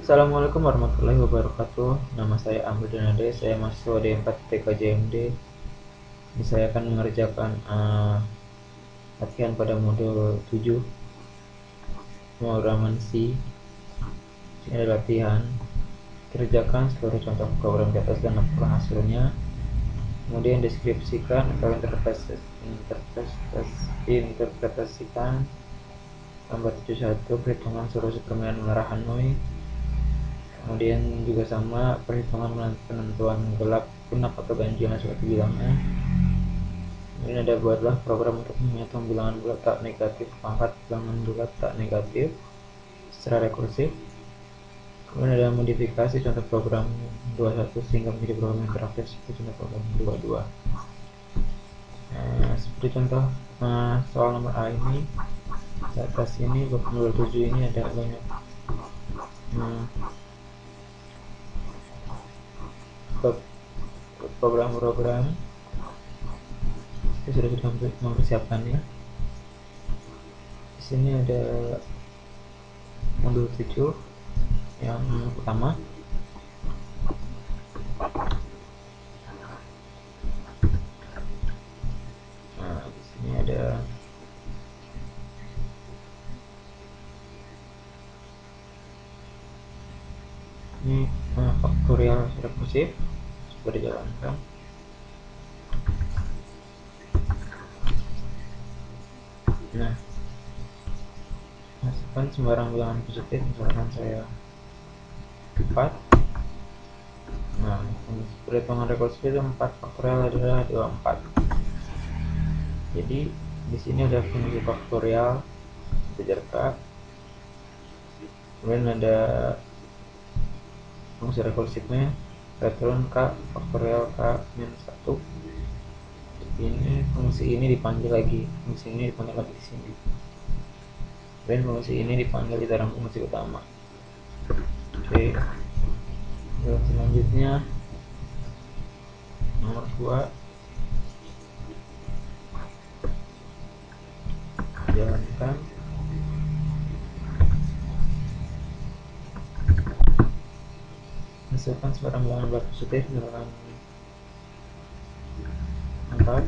Assalamualaikum warahmatullahi wabarakatuh. Nama saya Amr Danade, saya mahasiswa D4 TKJMD. Ini saya akan mengerjakan latihan pada modul 7 pemrograman C. Ini ada latihan. Kerjakan seluruh contoh program di atas dan lakukan hasilnya. Kemudian deskripsikan atau interpretasikan gambar 71 perhitungan seluruh permainan mengarah Hanoi. Kemudian juga sama perhitungan penentuan genap atau ganjil suatu bilangan. Kemudian ada buatlah program untuk menghitung bilangan bulat tak negatif, pangkat bilangan bulat tak negatif secara rekursif. Kemudian ada modifikasi contoh program 21 sehingga menjadi program interaktif seperti contoh program 22. Seperti contoh soal nomor A ini, di atas ini modul 7 ini ada banyak program-program. Saya sudah mempersiapkannya. Di sini ada modul 7 yang pertama. Di sini ada ini faktorial rekursif sudah dijalankan. Nah, masukkan sembarang bilangan positif, misalkan saya 4. Nah, perhitungan rekursif itu 4 faktorial adalah 24. Jadi di sini ada fungsi faktorial kejar K, kemudian ada fungsi rekursifnya return K faktorial K minus 1. Ini fungsi ini dipanggil lagi, fungsi ini dipanggil lagi di sini, dan fungsi ini dipanggil di dalam fungsi utama. Oke, dan selanjutnya nomor 2 jalankan. Masukkan sembarang bilangan bulat positif, misalkan 4.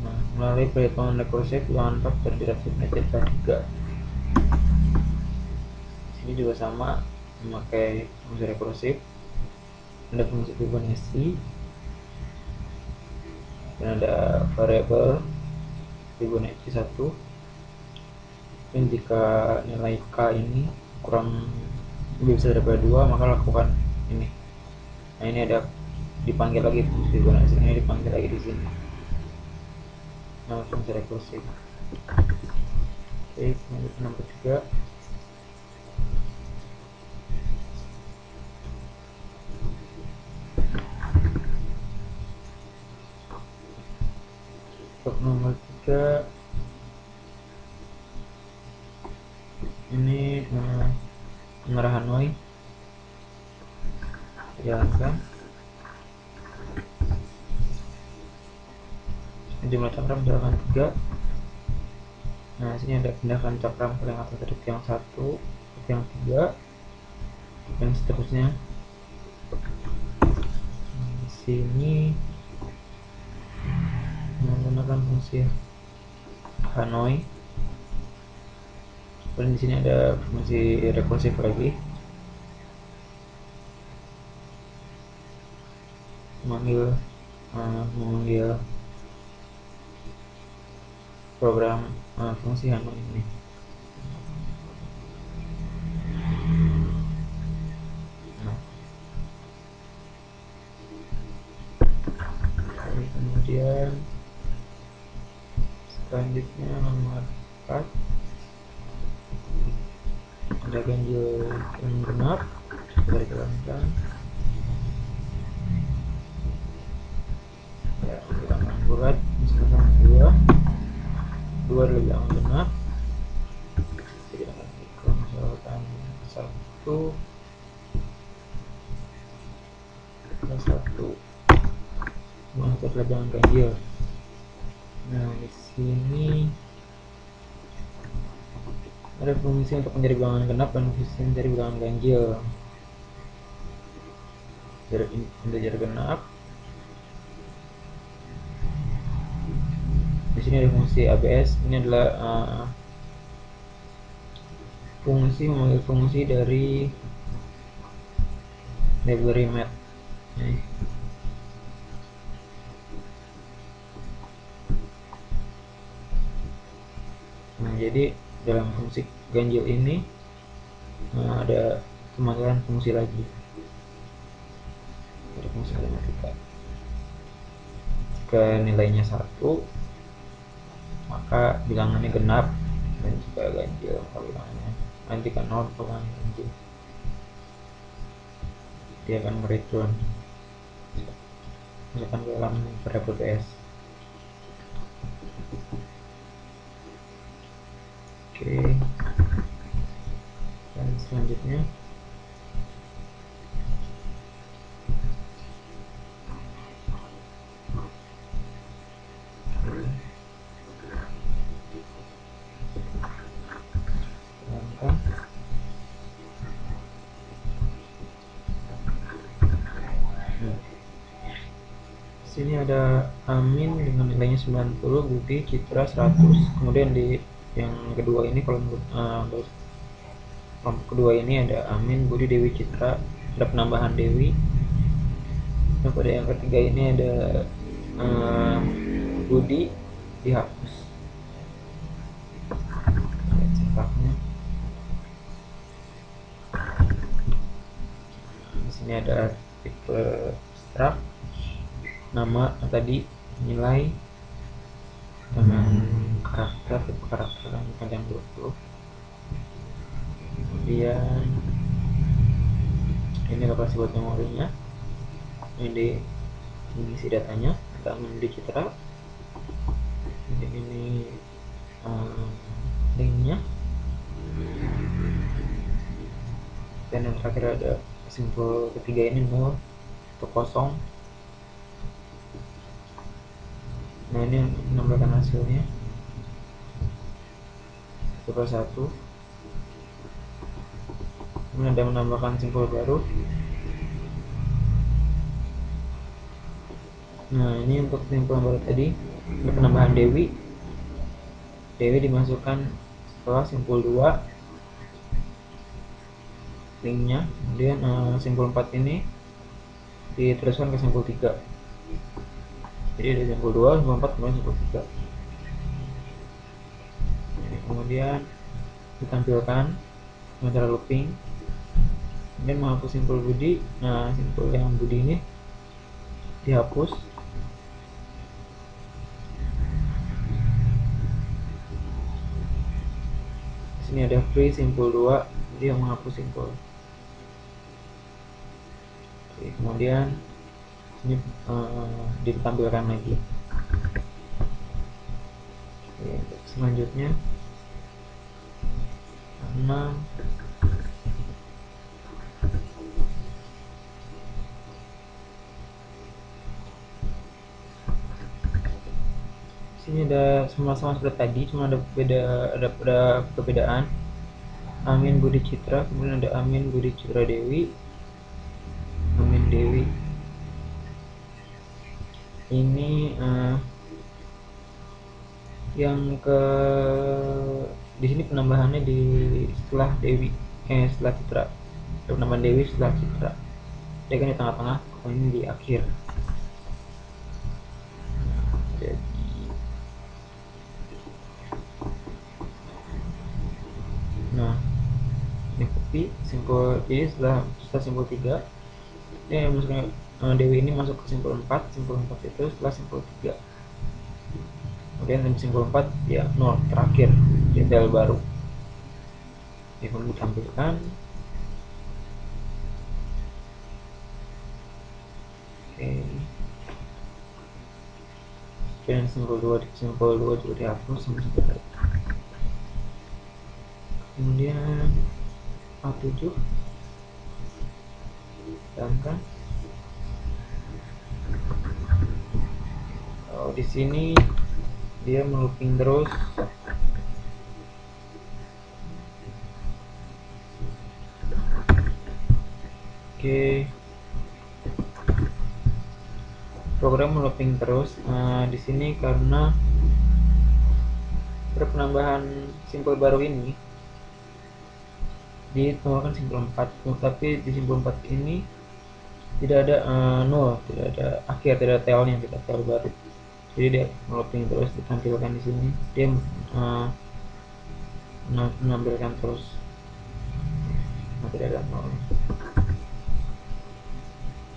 Nah, melalui perhitungan rekursif bilangan 4 terdiri dari 3. Ini juga sama, memakai fungsi rekursif. Ada fungsi Fibonacci dan ada variabel Fibonacci 1. Dan jika nilai K ini kurang lebih besar daripada 2, maka lakukan ini. Nah, ini ada dipanggil lagi fungsi Fibonacci, ini dipanggil lagi di sini. Nah, fungsi rekursif. Oke, kemudian nomor 3. Untuk nomor 3 ini mengarah Hanoi, jalankan. Jumlah cakram misalkan 3. Nah, sini ada pindahkan cakram paling atas dari tiang 1 ke tiang 3 dan seterusnya. Di sini menggunakan fungsi Hanoi. Dan di sini ada fungsi rekursif lagi, memanggil program fungsi Hanoi ini. Nah, kemudian selanjutnya nomor 4 ada ganjil dan genap, sudah dijalankan. Ya, bilangan bulat misalkan 2 adalah bilangan genap. Jadi misalkan 1 plus 1, semua itu adalah bilangan ganjil. Nah, di sini Ada fungsi untuk mencari bilangan genap dan fungsi mencari bilangan ganjil. Integer genap. Di sini ada fungsi ABS. Ini adalah fungsi memanggil fungsi dari library math. Nah, jadi dalam fungsi ganjil ini ada pemanggilan fungsi lagi. Ada fungsi matematika. Jika nilainya 1, maka bilangannya genap, dan jika ganjil maka bilangannya nanti kan 0 bilangan ganjil. Dia akan mereturn masukkan ke dalam variabel PS. Oke, dan selanjutnya sini ada Amin dengan nilainya 90, Budi, Citra 100. Kemudian di yang kedua ini kelompok kedua ini ada Amin, Budi, Dewi, Citra. Ada penambahan Dewi. Dan pada yang ketiga ini ada Budi dihapus. Cetaknya. Di sini ada tipe struct, nama tadi, nilai dengan karakter, tipe karakter yang panjang 20. Kemudian ini lokasi buat memorinya. Ini isi datanya, kita ambil di Citra. Ini linknya. Dan yang terakhir ada simbol ketiga ini 0 atau kosong. Nah, ini menambahkan hasilnya coba 1. Kemudian ada menambahkan simbol baru. Nah, ini untuk simbol baru tadi ada penambahan Dewi. Dewi dimasukkan setelah simbol 2 linknya. Kemudian simbol 4 ini diteruskan ke simbol 3. Jadi ada simbol 2, simbol 4, kemudian simbol 3. Jadi, kemudian ditampilkan dengan cara looping. Kemudian menghapus simbol Budi. Nah, simbol yang Budi ini dihapus. Di sini ada free simbol 2, dia menghapus simbol. Oke, kemudian ini ditampilkan lagi. Oke, selanjutnya karena sini ada sama-sama seperti tadi, cuma ada perbedaan. Amin, Budi, Citra. Kemudian ada Amin, Budi, Citra, Dewi. Amin, Dewi. Ini yang ke di sini penambahannya di setelah Dewi, setelah Citra. Penambahan Dewi setelah Citra. Dia kan di tengah-tengah, ini di akhir. Jadi ini copy simbol. Jadi setelah simbol 3 dia masuknya Dewi ini masuk ke simbol 4. Simbol 4 itu setelah simbol 3. Kemudian simbol 4 ya 0 terakhir di sel baru. Ini pun ditampilkan. Oke. Dan simbol 2 juga dihapus sama seperti itu. Kemudian A7 tambahkan. Di sini dia melooping terus Oke, program looping terus. Di sini karena penambahan simpel baru ini ditemukan simpel 4, tapi di simpel 4 ini tidak ada nol, tidak ada akhir, tidak ada tailnya, kita tail baru. Jadi dia looping terus ditampilkan di sini. Dia menampilkan terus tidak ada nol.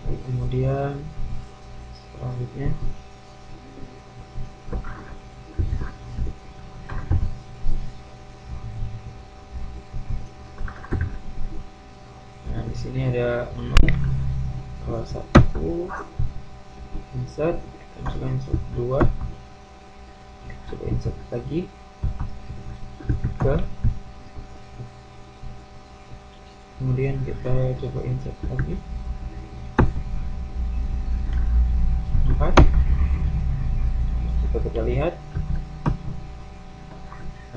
Lalu kemudian selanjutnya di sini ada menu kalau 1 insert, kita masukkan insert 2, coba insert lagi ke, kemudian kita coba insert lagi 4. Kita lihat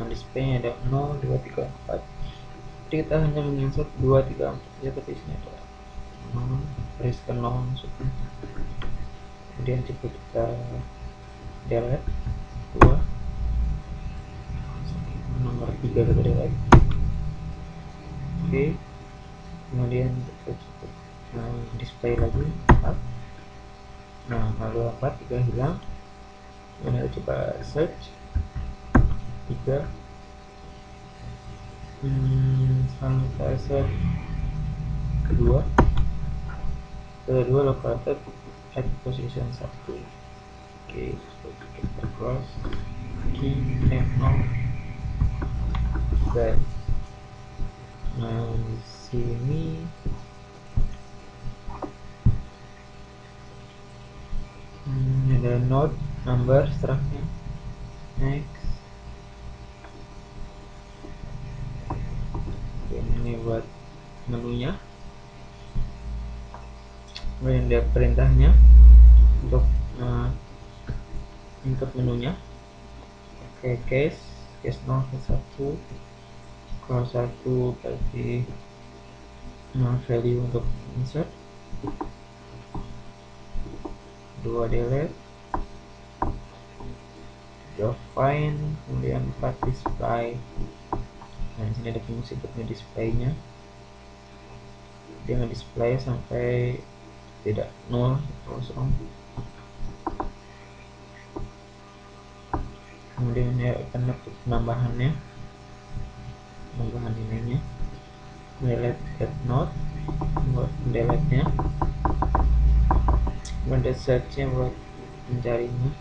displaynya ada 0, 2, 3, 4. Jadi kita hanya menginsert 2, 3, 4 saja, tapi sini ada riskan 0 maksudnya. Kemudian coba kita delete 2, nomor 3 kita delete. Oke, kemudian kita cukup display lagi 4. Nah, lalu 4 juga hilang. Kemudian kita coba search 3. Sekarang kita search kedua located at position 1. Oke, kita close key F0 dan di sini ada node number struknya. Next, ini buat menunya. Kemudian ada perintahnya untuk input menunya. Oke, case 0 ke 1. Kalau 1 berarti value untuk insert, 2 delete, 3 find, kemudian 4 display. Nah, di sini ada fungsi untuk nge-displaynya. Dia nge-display sampai tidak 0, kosong. Kemudian ya akan dapat penambahan nilainya. Delete that node buat delete nya, kemudian search nya buat mencarinya.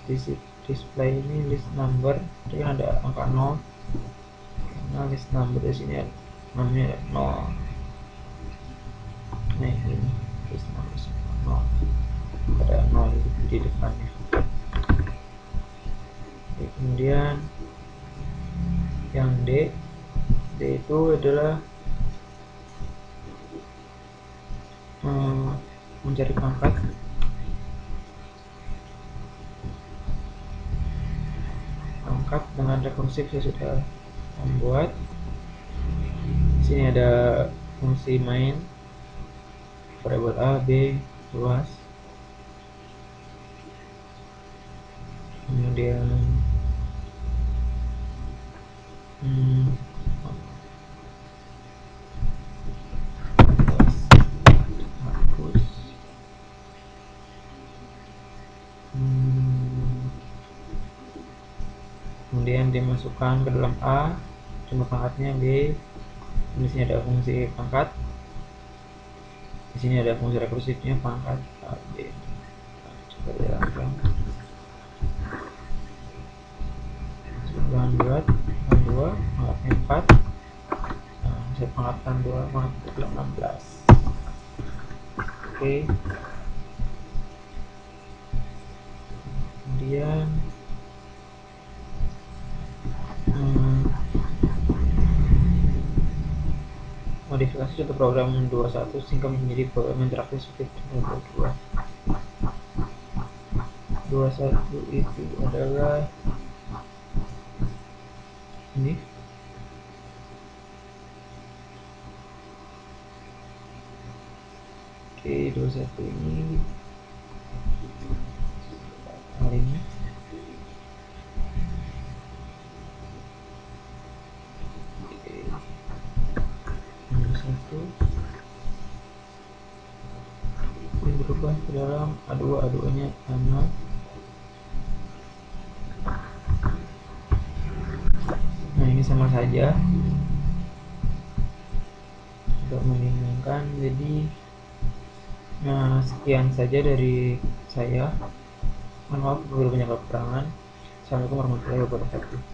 Di display ini list number, jadi ada angka 0. Nah, list number di sini namanya 0. Nah, ini list number 0, ada 0 di depannya. Oke, kemudian yang D itu adalah mencari pangkat. Dengan rekursif saya sudah membuat. Di sini ada fungsi main, variabel A, B, luas. Kemudian kemudian dimasukkan ke dalam A, jumlah pangkatnya B. Di sini ada fungsi pangkat. Di sini ada fungsi rekursifnya pangkat A, B. Nah, coba dilakukan. Buat 2, pangkatnya 4. Nah, saya pangkatkan 2, pangkatnya 16. Oke. Kemudian modifikasi untuk program 21 sehingga menjadi program interaktif seperti 22. 21 itu adalah ini 21 ini hal ini satu ini berubah ke dalam A2 nya sama. Nah ini sama saja, tidak membingungkan. Jadi nah sekian saja dari saya, mohon maaf beberapa banyak kekurangan. Assalamualaikum warahmatullahi wabarakatuh.